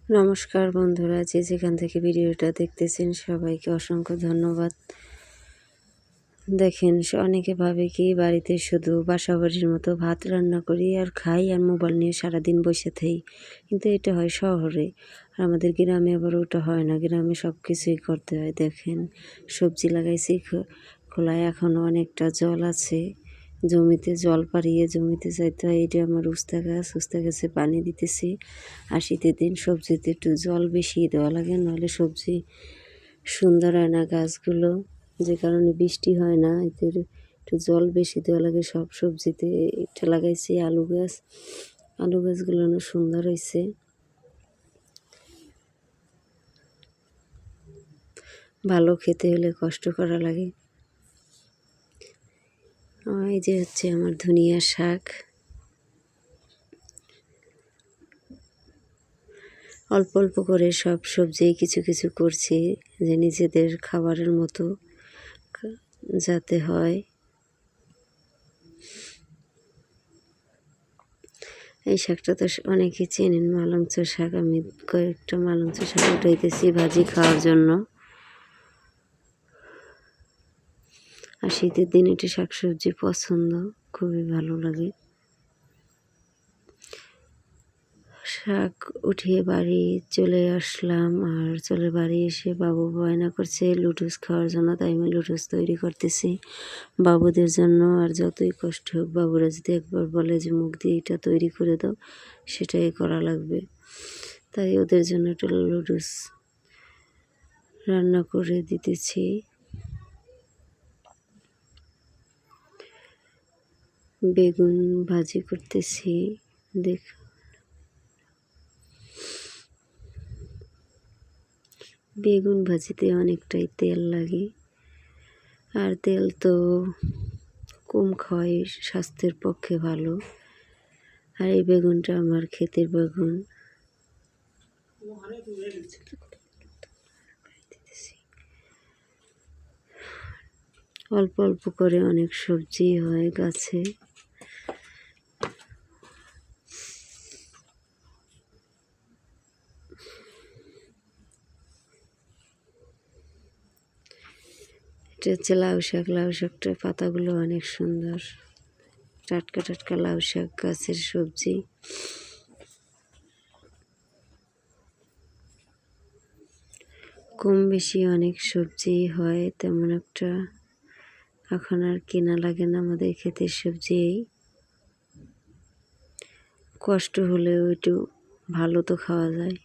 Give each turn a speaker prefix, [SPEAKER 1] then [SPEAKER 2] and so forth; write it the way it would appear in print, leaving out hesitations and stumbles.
[SPEAKER 1] নমস্কার বন্ধুরা, যে যেখান থেকে ভিডিওটা দেখতেছেন সবাইকে অসংখ্য ধন্যবাদ। দেখেন, অনেকে ভাবে কি বাড়িতে শুধু বাসাবাড়ির মতো ভাত রান্না করি আর খাই আর মোবাইল নিয়ে সারাদিন বসে থাই, কিন্তু এটা হয় শহরে। আর আমাদের গ্রামে আবার ওটা হয় না, গ্রামে সব কিছুই করতে হয়। দেখেন, সবজি লাগাইছি খোলায়, এখনও অনেকটা জল আছে। জমিতে জল পাড়িয়ে জমিতে যাইতে হয়। এটা আমার উস্তা গাছে পানি দিতেছি। আর শীতের দিন সবজিতে একটু জল বেশি দেওয়া লাগে, নাহলে সবজি সুন্দর হয় না গাছগুলো, যে কারণে বৃষ্টি হয় না। এতে একটু জল বেশি দেওয়া লাগে সব সবজিতে। এটা লাগাইছি আলু গাছগুলো সুন্দর হয়েছে। ভালো খেতে হলে কষ্ট করা লাগে। এই যে হচ্ছে আমার ধনিয়া শাক। অল্প অল্প করে সব সবজি কিছু কিছু করছি, যে নিজেদের খাবারের মতো যাতে হয়। এই শাকটা তো অনেকে চেনেন, মালঞ্চ শাক। আমি কয়েকটা মালঞ্চ শাক উঠাইতেছি ভাজি খাওয়ার জন্য। আর শীতের দিন এটা শাকসবজি পছন্দ, খুবই ভালো লাগে। শাক উঠিয়ে বাড়ি চলে আসলাম, আর বাড়ি এসে বাবু বায়না করছে লুডুস খাওয়ার জন্য, তাই আমি লুডুস তৈরি করতেছি বাবুদের জন্য। আর যতই কষ্ট হোক, বাবুরা যদি একবার বলে যে মুখ দিয়ে এটা তৈরি করে দাও, সেটাই করা লাগবে। তাই ওদের জন্য একটু লুডুস রান্না করে দিতেছি। বেগুন ভাজি করতেছি। বেগুন ভাজিতে অনেকটাই তেল লাগে, আর তেল তো কম খাওয়াই স্বাস্থ্যের পক্ষে ভালো। আর এই বেগুনটা আমার ক্ষেতের বেগুন। অল্প অল্প করে অনেক সবজি হয় গাছে। এটা হচ্ছে লাউ শাক। লাউ শাকটার পাতাগুলো অনেক সুন্দর, টাটকা টাটকা লাউ শাক গাছের সবজি। কম বেশি অনেক সবজি হয়, তেমন একটা এখন আর কেনা লাগে না, আমাদের ক্ষেতের সবজি। কষ্ট হলেও একটু ভালো তো খাওয়া যায়।